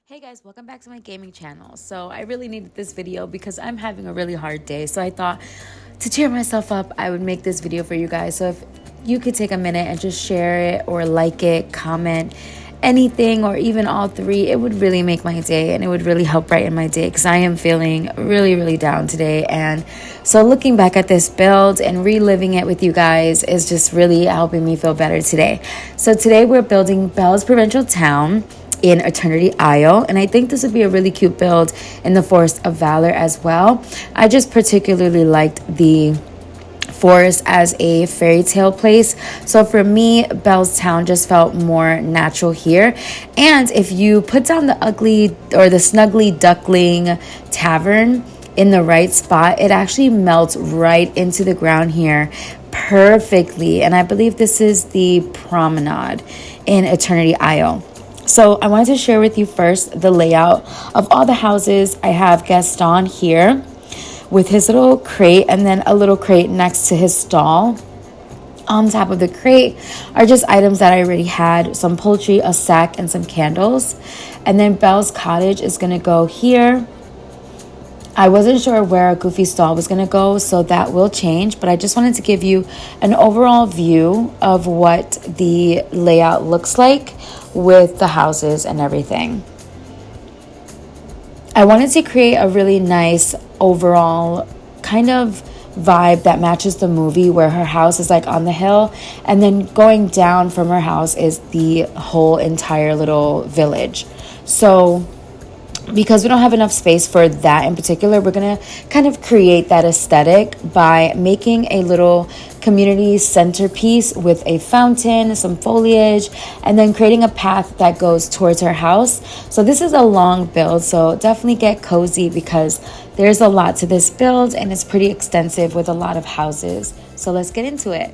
Hey guys, welcome back to my gaming channel. So I really needed this video because I'm having a really hard day. So I thought to cheer myself up, I would make this video for you guys. So if you could take a minute and just share it or like it, comment, anything, or even all three, it would really make my day and it would really help brighten my day because I am feeling really down today. And so looking back at this build and reliving it with you guys is just really helping me feel better today. So today we're building Belle's Provincial Town in Eternity Isle, and I think this would be a really cute build in the Forest of Valor as well. I just particularly liked the forest as a fairy tale place, so for me Belle's Town just felt more natural here. And if you put down the ugly or the snuggly duckling tavern in the right spot, it actually melts right into the ground here perfectly. And I believe this is the promenade in Eternity Isle. So I wanted to share with you first the layout of all the houses. I have Gaston here with his little crate and then a little crate next to his stall. On top of the crate are just items that I already had, some poultry, a sack, and some candles. And then Belle's cottage is going to go here. I wasn't sure where a Goofy stall was going to go, so that will change. But I just wanted to give you an overall view of what the layout looks like with the houses and everything. I wanted to create a really nice overall kind of vibe that matches the movie, where her house is like on the hill and then going down from her house is the whole entire little village. So because we don't have enough space for that in particular, we're gonna kind of create that aesthetic by making a little community centerpiece with a fountain, some foliage, and then creating a path that goes towards her house. So this is a long build, so definitely get cozy because there's a lot to this build and it's pretty extensive with a lot of houses. So let's get into it.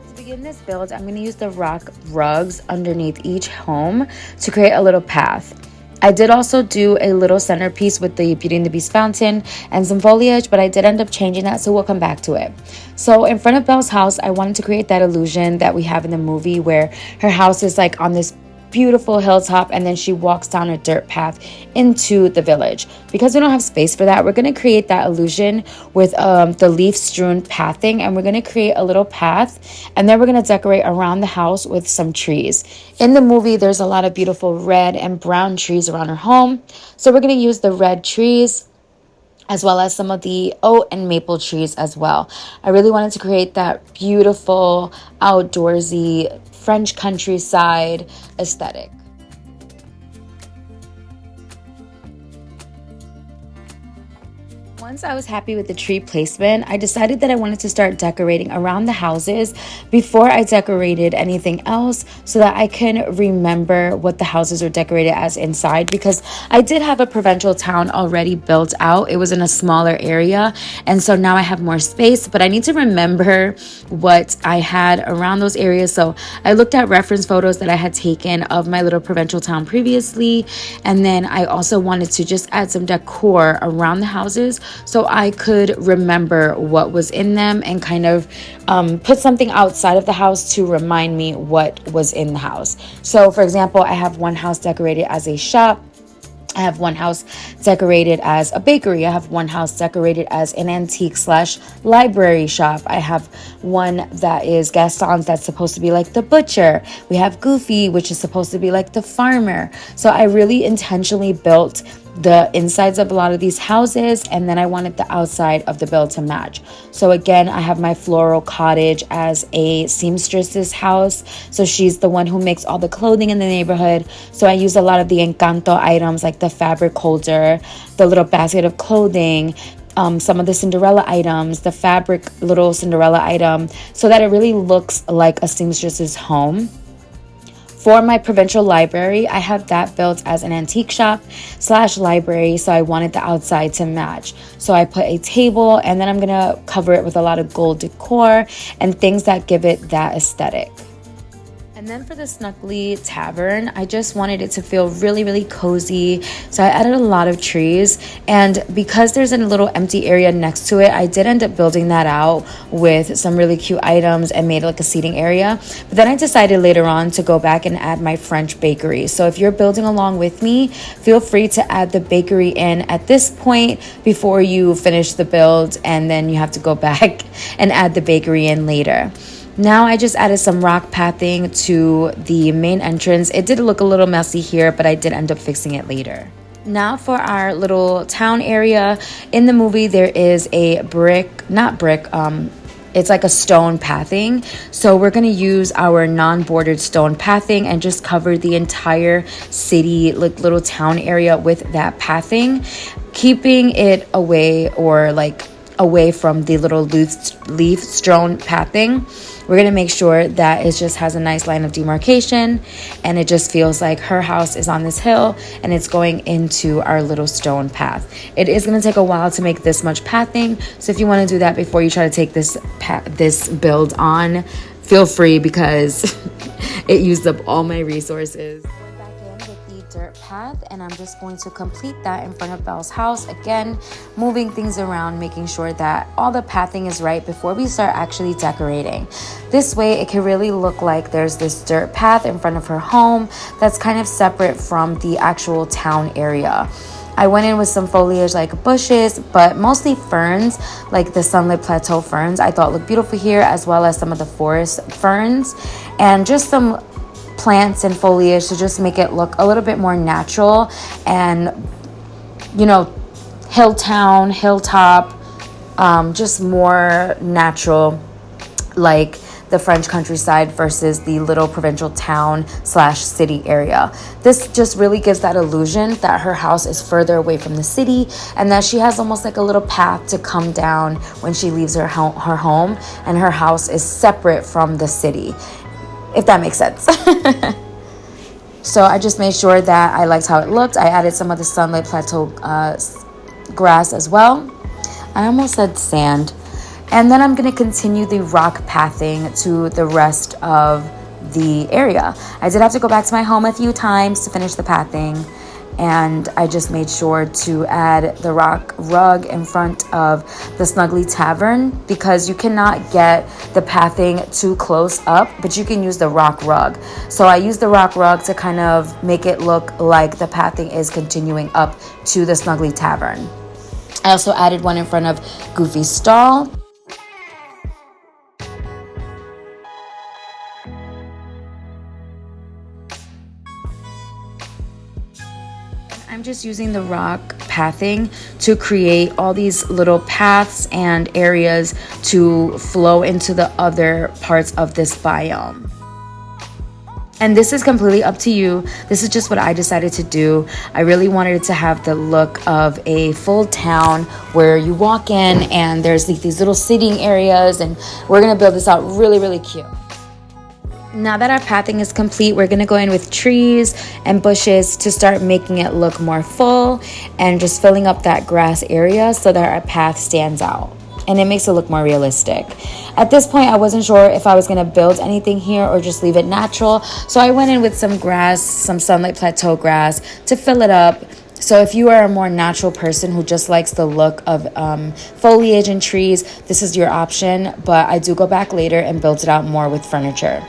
To begin this build, I'm going to use the rock rugs underneath each home to create a little path. I did also do a little centerpiece with the Beauty and the Beast fountain and some foliage, but I did end up changing that, so we'll come back to it. So in front of Belle's house, I wanted to create that illusion that we have in the movie where her house is like on this beautiful hilltop and then she walks down a dirt path into the village. Because we don't have space for that, we're going to create that illusion with the leaf strewn pathing, and we're going to create a little path, and then we're going to decorate around the house with some trees. In the movie there's a lot of beautiful red and brown trees around her home, so we're going to use the red trees as well as some of the oak and maple trees as well. I really wanted to create that beautiful outdoorsy French countryside aesthetic. Once I was happy with the tree placement, I decided that I wanted to start decorating around the houses before I decorated anything else, so that I can remember what the houses were decorated as inside, because I did have a provincial town already built out. It was in a smaller area, and so now I have more space, but I need to remember what I had around those areas. So I looked at reference photos that I had taken of my little provincial town previously, and then I also wanted to just add some decor around the houses so I could remember what was in them and kind of put something outside of the house to remind me what was in the house. So for example, I have one house decorated as a shop. I have one house decorated as a bakery. I have one house decorated as an antique / library shop. I have one that is Gaston's, that's supposed to be like the butcher. We have Goofy, which is supposed to be like the farmer. So I really intentionally built the insides of a lot of these houses, and then I wanted the outside of the build to match. So again, I have my floral cottage as a seamstress's house, so she's the one who makes all the clothing in the neighborhood. So I use a lot of the Encanto items like the fabric holder, the little basket of clothing, some of the Cinderella items, the fabric little Cinderella item, so that it really looks like a seamstress's home. For my provincial library, I have that built as an antique shop / library, so I wanted the outside to match. So I put a table, and then I'm going to cover it with a lot of gold decor and things that give it that aesthetic. And And then for the Snuggly Tavern, I just wanted it to feel really, really cozy. So I added a lot of trees. And because there's a little empty area next to it, I did end up building that out with some really cute items and made like a seating area. But then I decided later on to go back and add my French bakery. So if you're building along with me, feel free to add the bakery in at this point before you finish the build. And then you have to go back and add the bakery in later. Now I just added some rock pathing to the main entrance. It did look a little messy here, but I did end up fixing it later. Now for our little town area. In the movie, there is a it's like a stone pathing. So we're going to use our non-bordered stone pathing and just cover the entire city, like little town area with that pathing, keeping it away from the little leaf strewn pathing. We're going to make sure that it just has a nice line of demarcation and it just feels like her house is on this hill and it's going into our little stone path. It is going to take a while to make this much pathing. So if you want to do that before you try to take this build on, feel free because it used up all my resources. Dirt path, and I'm just going to complete that in front of Belle's house. Again, moving things around, making sure that all the pathing is right before we start actually decorating. This way it can really look like there's this dirt path in front of her home that's kind of separate from the actual town area. I went in with some foliage like bushes, but mostly ferns, like the Sunlit Plateau ferns I thought looked beautiful here, as well as some of the forest ferns, and just some plants and foliage to just make it look a little bit more natural and, hilltop, just more natural, like the French countryside versus the little provincial town / city area. This just really gives that illusion that her house is further away from the city and that she has almost like a little path to come down when she leaves her home, and her house is separate from the city, if that makes sense. So I just made sure that I liked how it looked. I added some of the Sunlit Plateau grass as well. I almost said sand. And then I'm going to continue the rock pathing to the rest of the area. I did have to go back to my home a few times to finish the pathing. And I just made sure to add the rock rug in front of the Snuggly Tavern because you cannot get the pathing too close up, but you can use the rock rug. So I used the rock rug to kind of make it look like the pathing is continuing up to the Snuggly Tavern. I also added one in front of Goofy's stall. I'm just using the rock pathing to create all these little paths and areas to flow into the other parts of this biome. And this is completely up to you. This is just what I decided to do. I really wanted it to have the look of a full town where you walk in and there's like these little sitting areas, and we're gonna build this out really, really cute. Now that our pathing is complete, we're going to go in with trees and bushes to start making it look more full and just filling up that grass area so that our path stands out and it makes it look more realistic. At this point, I wasn't sure if I was going to build anything here or just leave it natural. So I went in with some grass, some Sunlit Plateau grass to fill it up. So if you are a more natural person who just likes the look of foliage and trees, this is your option. But I do go back later and build it out more with furniture.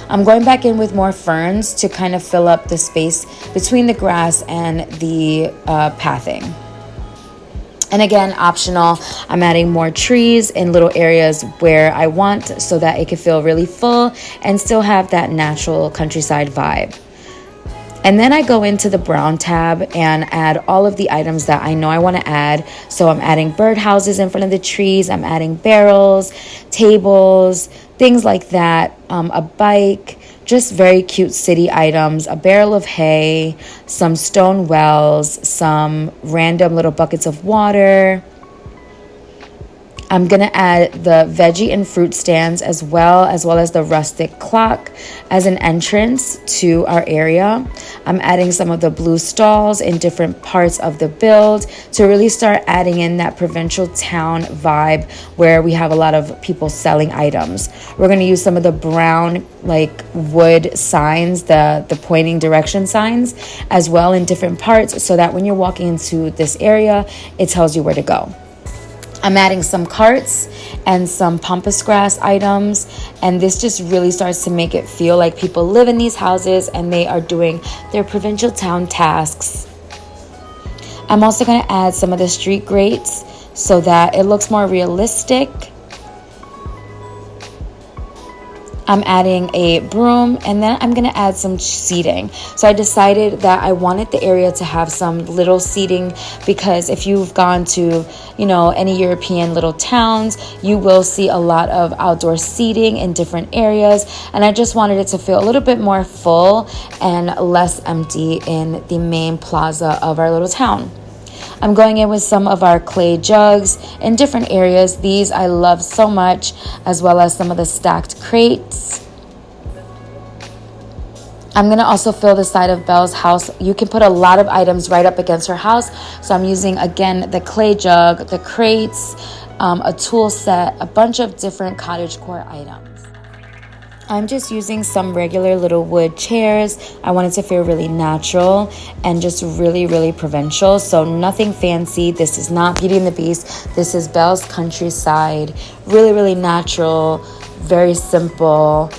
I'm going back in with more ferns to kind of fill up the space between the grass and the pathing. And again, optional, I'm adding more trees in little areas where I want so that it can feel really full and still have that natural countryside vibe. And then I go into the brown tab and add all of the items that I know I want to add. So I'm adding birdhouses in front of the trees. I'm adding barrels, tables, things like that. A bike, just very cute city items, a barrel of hay, some stone wells, some random little buckets of water. I'm gonna add the veggie and fruit stands as well as the rustic clock as an entrance to our area. I'm adding some of the blue stalls in different parts of the build to really start adding in that provincial town vibe where we have a lot of people selling items. We're gonna use some of the brown like wood signs, the pointing direction signs as well in different parts so that when you're walking into this area, it tells you where to go. I'm adding some carts and some pampas grass items, and this just really starts to make it feel like people live in these houses and they are doing their provincial town tasks. I'm also going to add some of the street grates so that it looks more realistic. I'm adding a broom, and then I'm gonna add some seating. So I decided that I wanted the area to have some little seating because if you've gone to, any European little towns, you will see a lot of outdoor seating in different areas. And I just wanted it to feel a little bit more full and less empty in the main plaza of our little town. I'm going in with some of our clay jugs in different areas. These I love so much, as well as some of the stacked crates. I'm going to also fill the side of Belle's house. You can put a lot of items right up against her house. So I'm using, again, the clay jug, the crates, a tool set, a bunch of different cottage core items. I'm just using some regular little wood chairs. I want it to feel really natural and just really, really provincial. So nothing fancy. This is not Beauty and the Beast. This is Belle's countryside. Really, really natural, very simple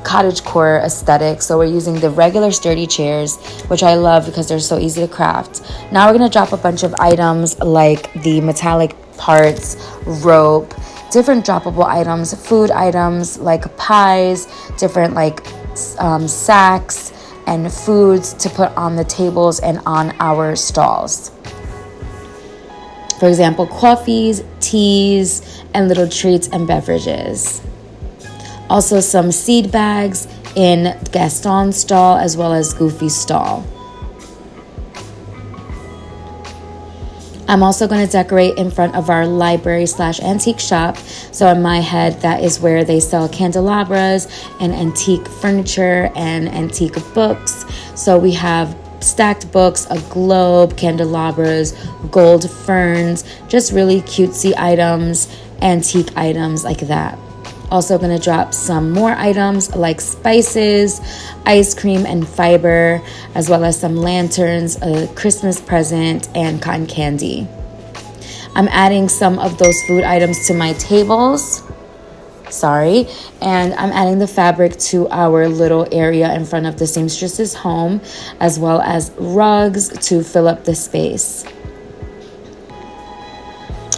cottage core aesthetic. So we're using the regular sturdy chairs, which I love because they're so easy to craft. Now we're going to drop a bunch of items like the metallic parts, rope, different droppable items, food items like pies, different sacks and foods to put on the tables and on our stalls. For example, coffees, teas, and little treats and beverages. Also some seed bags in Gaston's stall as well as Goofy's stall. I'm also going to decorate in front of our library/antique shop. So in my head, that is where they sell candelabras and antique furniture and antique books. So we have stacked books, a globe, candelabras, gold ferns, just really cutesy items, antique items like that. Also going to drop some more items like spices, ice cream and fiber, as well as some lanterns, a Christmas present, and cotton candy. I'm adding some of those food items to my tables. And I'm adding the fabric to our little area in front of the seamstress's home, as well as rugs to fill up the space.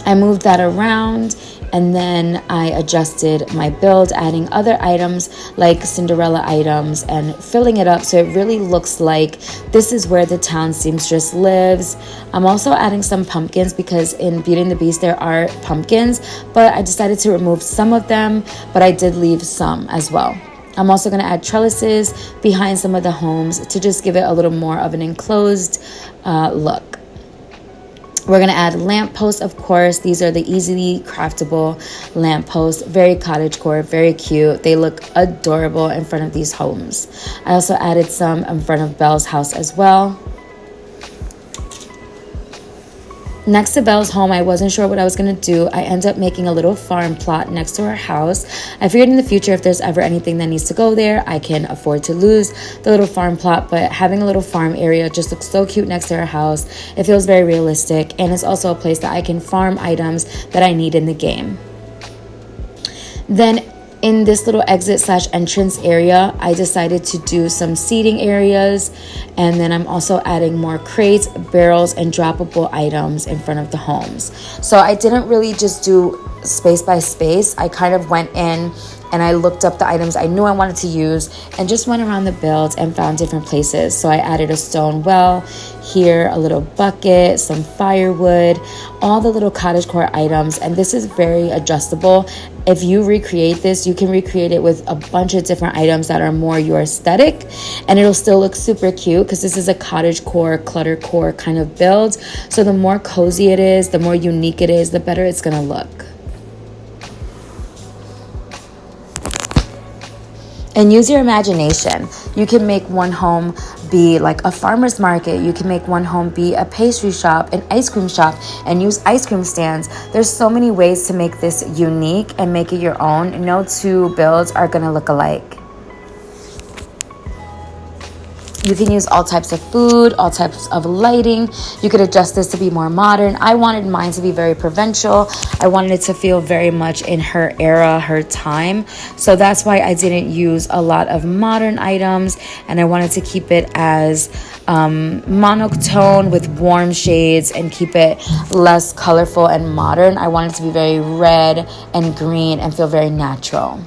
I moved that around, and then I adjusted my build, adding other items like Cinderella items and filling it up so it really looks like this is where the town seamstress lives. I'm also adding some pumpkins because in Beauty and the Beast there are pumpkins, but I decided to remove some of them, but I did leave some as well. I'm also going to add trellises behind some of the homes to just give it a little more of an enclosed look. We're going to add lampposts, of course. These are the easily craftable lampposts. Very cottagecore, very cute. They look adorable in front of these homes. I also added some in front of Belle's house as well. Next to Belle's home, I wasn't sure what I was going to do. I ended up making a little farm plot next to her house. I figured in the future, if there's ever anything that needs to go there, I can afford to lose the little farm plot. But having a little farm area just looks so cute next to her house. It feels very realistic. And it's also a place that I can farm items that I need in the game. Then in this little exit/entrance area, I decided to do some seating areas, and then I'm also adding more crates, barrels, and droppable items in front of the homes. So I didn't really just do space by space. I kind of went in and I looked up the items I knew I wanted to use and just went around the build and found different places. So I added a stone well here, a little bucket, some firewood, all the little cottagecore items, and this is very adjustable. If you recreate this, you can recreate it with a bunch of different items that are more your aesthetic, and it'll still look super cute because this is a cottagecore, cluttercore kind of build. So the more cozy it is, the more unique it is, the better it's gonna look. And use your imagination. You can make one home be like a farmer's market. You can make one home be a pastry shop, an ice cream shop, and use ice cream stands. There's so many ways to make this unique and make it your own. No two builds are gonna look alike. You can use all types of food, all types of lighting. You could adjust this to be more modern. I wanted mine to be very provincial. I wanted it to feel very much in her era, her time. So that's why I didn't use a lot of modern items, and I wanted to keep it as monotone with warm shades and keep it less colorful and modern. I wanted it to be very red and green and feel very natural.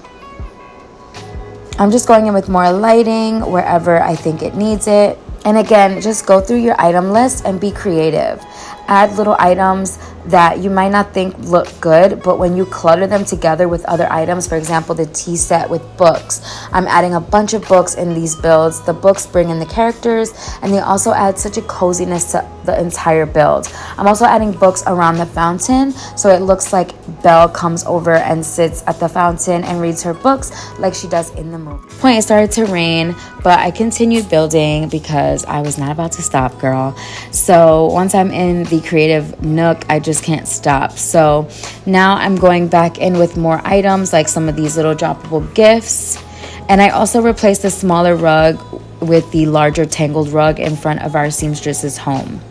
I'm just going in with more lighting wherever I think it needs it. And again, just go through your item list and be creative. Add little items that you might not think look good, but when you clutter them together with other items, for example, the tea set with books, I'm adding a bunch of books in these builds. The books bring in the characters, and they also add such a coziness to the entire build. I'm also adding books around the fountain, so it looks like Belle comes over and sits at the fountain and reads her books like she does in the movie. Point, it started to rain, but I continued building because I was not about to stop, girl. So once I'm in the creative nook, I just can't stop. So now I'm going back in with more items, like some of these little droppable gifts. And I also replaced the smaller rug with the larger tangled rug in front of our seamstress's home.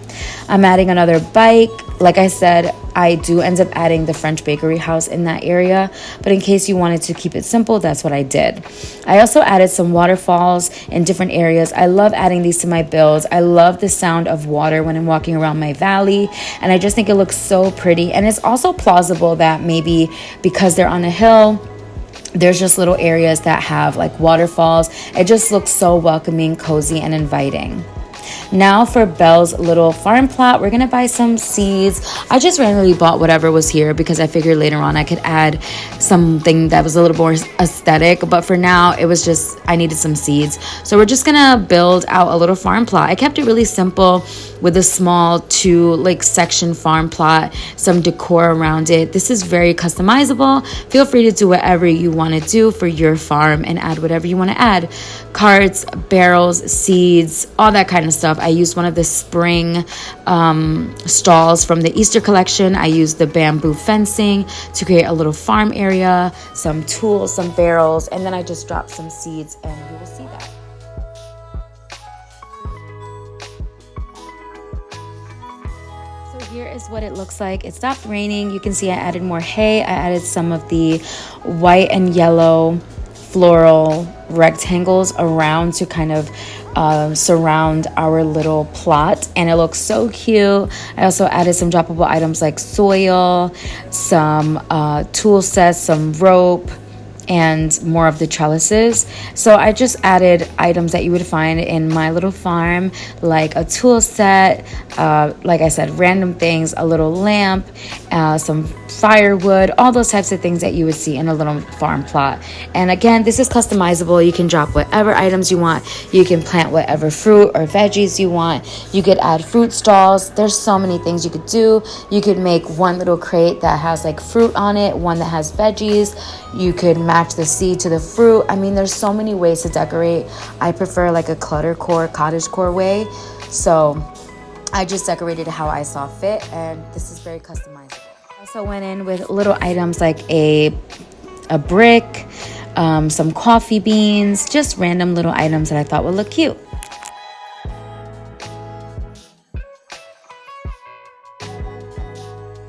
I'm adding another bike. Like I said, I do end up adding the French bakery house in that area, but in case you wanted to keep it simple, that's what I did. I also added some waterfalls in different areas. I love adding these to my builds. I love the sound of water when I'm walking around my valley, and I just think it looks so pretty. And it's also plausible that maybe because they're on a hill, there's just little areas that have like waterfalls. It just looks so welcoming, cozy, and inviting. Now for Belle's little farm plot, we're gonna buy some seeds. I just randomly bought whatever was here because I figured later on I could add something that was a little more aesthetic, but for now it was just I needed some seeds. So we're just gonna build out a little farm plot. I kept it really simple with a small 2 section farm plot, some decor around it. This is very customizable. Feel free to do whatever you want to do for your farm and add whatever you want to add. Carts, barrels, seeds, all that kind of stuff. I used one of the spring stalls from the Easter collection. I used the bamboo fencing to create a little farm area, some tools, some barrels, and then I just dropped some seeds, and you will see that. So here is what it looks like. It stopped raining. You can see I added more hay. I added some of the white and yellow floral rectangles around to kind of surround our little plot, and it looks so cute. I also added some droppable items like soil, some tool sets, some rope, and more of the trellises. So I just added items that you would find in my little farm, like a tool set, like I said, random things, a little lamp, some firewood, all those types of things that you would see in a little farm plot. And again, this is customizable. You can drop whatever items you want. You can plant whatever fruit or veggies you want. You could add fruit stalls. There's so many things you could do. You could make one little crate that has like fruit on it, one that has veggies. You could match the seed to the fruit. I mean, there's so many ways to decorate. I prefer like a cluttercore, cottagecore way. So I just decorated how I saw fit, and this is very customizable. I also went in with little items like a brick, some coffee beans, just random little items that I thought would look cute.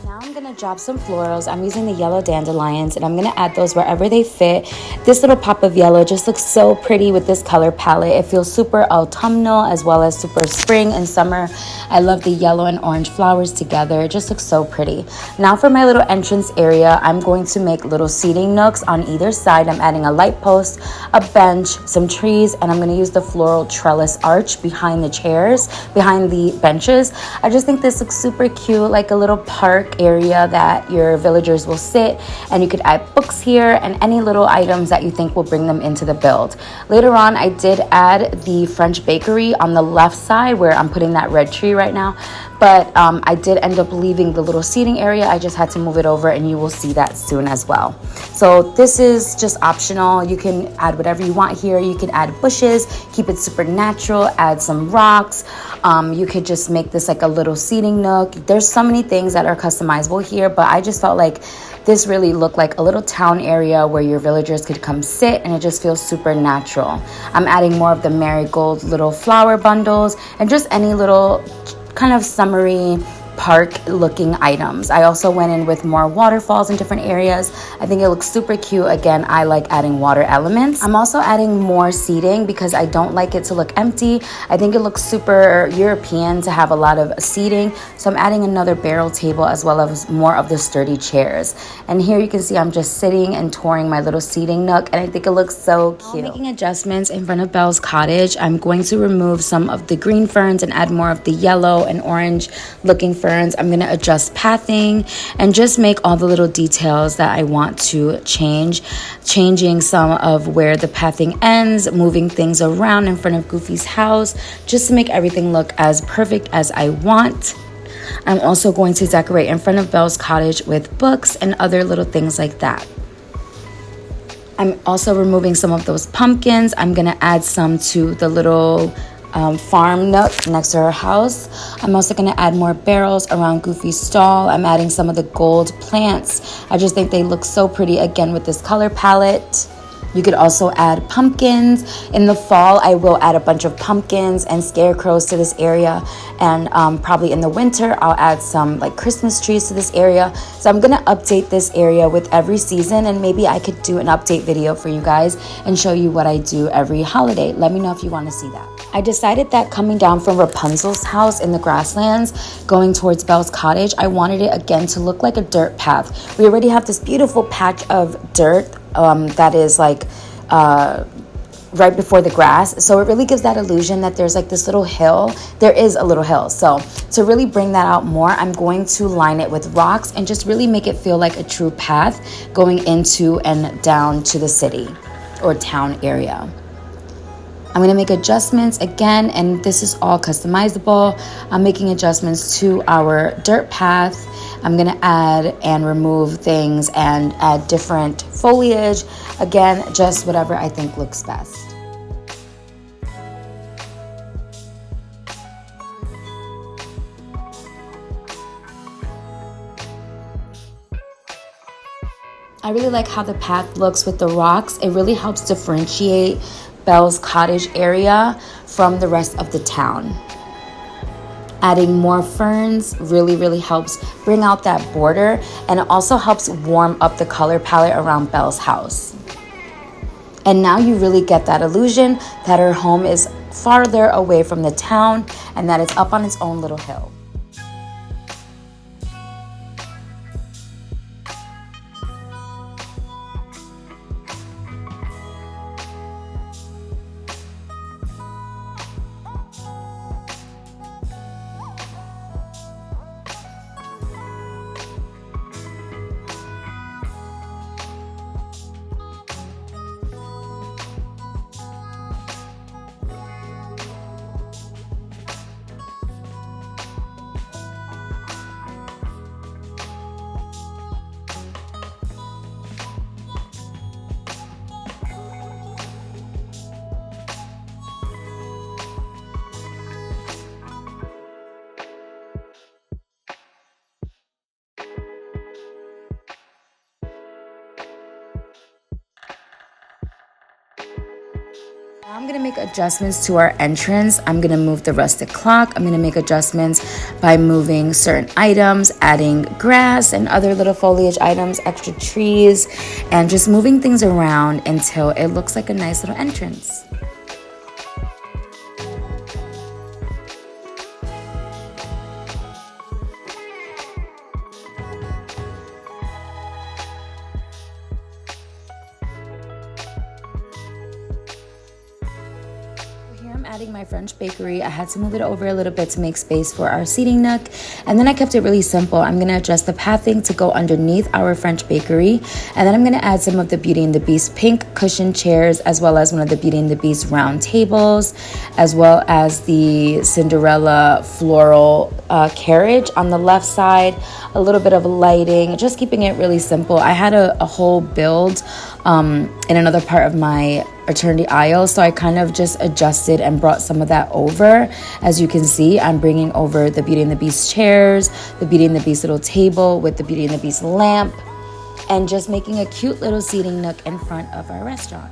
Now I'm gonna drop some florals. I'm using the yellow dandelions and I'm gonna add those wherever they fit. This little pop of yellow just looks so pretty with this color palette. It feels super autumnal as well as super spring and summer. I love the yellow and orange flowers together. It just looks so pretty. Now for my little entrance area, I'm going to make little seating nooks on either side. I'm adding a light post, a bench, some trees, and I'm gonna use the floral trellis arch behind the chairs, behind the benches. I just think this looks super cute, like a little park area that your villagers will sit, and you could add books here and any little items that you think will bring them into the build. Later on, I did add the French bakery on the left side where I'm putting that red tree right now, but I did end up leaving the little seating area. I just had to move it over and you will see that soon as well. So this is just optional. You can add whatever you want here. You can add bushes, keep it super natural, add some rocks. You could just make this like a little seating nook. There's so many things that are customizable here, but I just felt like this really looked like a little town area where your villagers could come sit, and it just feels super natural. I'm adding more of the marigold little flower bundles and just any little kind of summery park looking items. I also went in with more waterfalls in different areas. I think it looks super cute. Again, I like adding water elements. I'm also adding more seating because I don't like it to look empty. I think it looks super European to have a lot of seating. So I'm adding another barrel table as well as more of the sturdy chairs. And here you can see I'm just sitting and touring my little seating nook, and I think it looks so cute. I'm making adjustments in front of Belle's cottage. I'm going to remove some of the green ferns and add more of the yellow and orange looking ferns. I'm going to adjust pathing and just make all the little details that I want to change. Changing some of where the pathing ends, moving things around in front of Goofy's house, just to make everything look as perfect as I want. I'm also going to decorate in front of Belle's cottage with books and other little things like that. I'm also removing some of those pumpkins. I'm going to add some to the little farm nook next to her house. I'm also going to add more barrels around Goofy's stall. I'm adding some of the gold plants. I just think they look so pretty again with this color palette. You could also add pumpkins. In the fall, I will add a bunch of pumpkins and scarecrows to this area. And probably in the winter, I'll add some like Christmas trees to this area. So I'm going to update this area with every season. And maybe I could do an update video for you guys and show you what I do every holiday. Let me know if you want to see that. I decided that coming down from Rapunzel's house in the grasslands, going towards Belle's cottage, I wanted it again to look like a dirt path. We already have this beautiful patch of dirt that is like right before the grass, so it really gives that illusion that there's like this little hill. There is a little hill, so to really bring that out more, I'm going to line it with rocks and just really make it feel like a true path going into and down to the city or town area. I'm going to make adjustments again, and this is all customizable. I'm making adjustments to our dirt path. I'm going to add and remove things and add different foliage. Again, just whatever I think looks best. I really like how the path looks with the rocks. It really helps differentiate Belle's cottage area from the rest of the town. Adding more ferns really helps bring out that border, and it also helps warm up the color palette around Belle's house. And now you really get that illusion that her home is farther away from the town and that it's up on its own little hill. I'm gonna make adjustments to our entrance. I'm gonna move the rustic clock. I'm gonna make adjustments by moving certain items, adding grass and other little foliage items, extra trees, and just moving things around until it looks like a nice little entrance. Adding my French bakery. I had to move it over a little bit to make space for our seating nook, and then I kept it really simple. I'm going to adjust the pathing to go underneath our French bakery, and then I'm going to add some of the Beauty and the Beast pink cushion chairs, as well as one of the Beauty and the Beast round tables, as well as the Cinderella floral carriage on the left side, a little bit of lighting, just keeping it really simple. I had a whole build in another part of my eternity aisle, so I kind of just adjusted and brought some of that over. As you can see, I'm bringing over the Beauty and the Beast chairs, the Beauty and the Beast little table with the Beauty and the Beast lamp, and just making a cute little seating nook in front of our restaurant.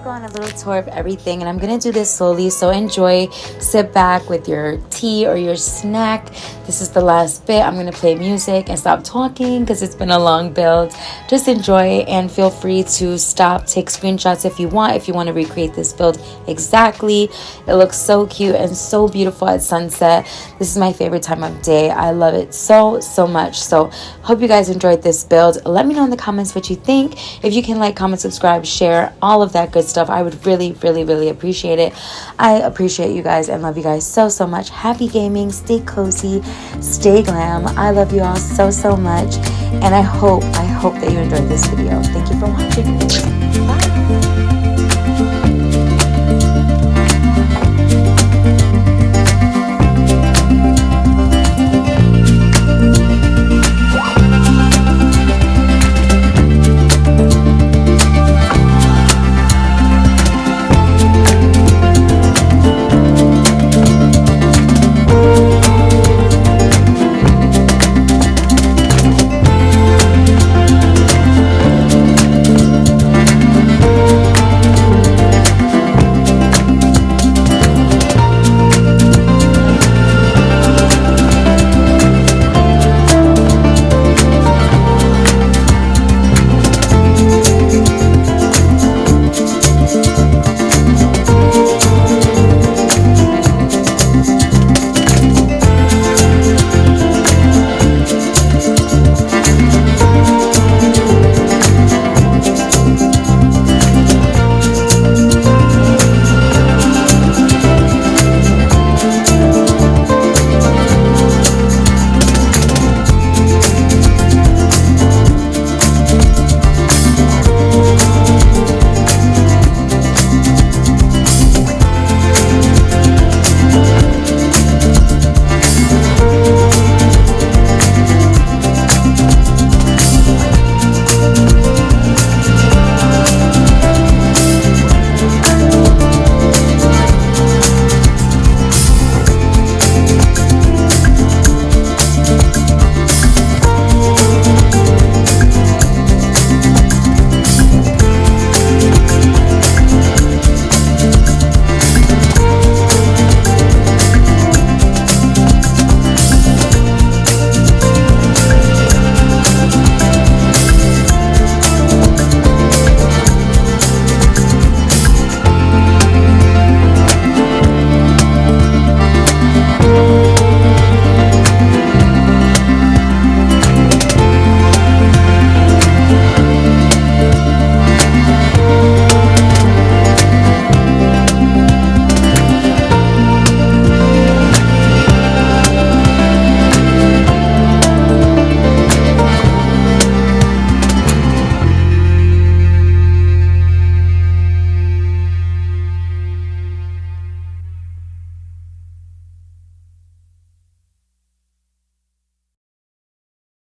Go on a little tour of everything, and I'm gonna do this slowly, so enjoy. Sit back with your tea or your snack. This is the last bit. I'm gonna play music and stop talking because it's been a long build. Just enjoy, and feel free to stop, take screenshots if you want to recreate this build exactly. It looks so cute and so beautiful at sunset. This is my favorite time of day. I love it so much. So hope you guys enjoyed this build. Let me know in the comments what you think. If you can like, comment, subscribe, share, all of that good stuff, I would really appreciate it. I appreciate you guys and love you guys so much. Happy gaming, stay cozy, stay glam. I love you all so much, and I hope that you enjoyed this video. Thank you for watching. Bye.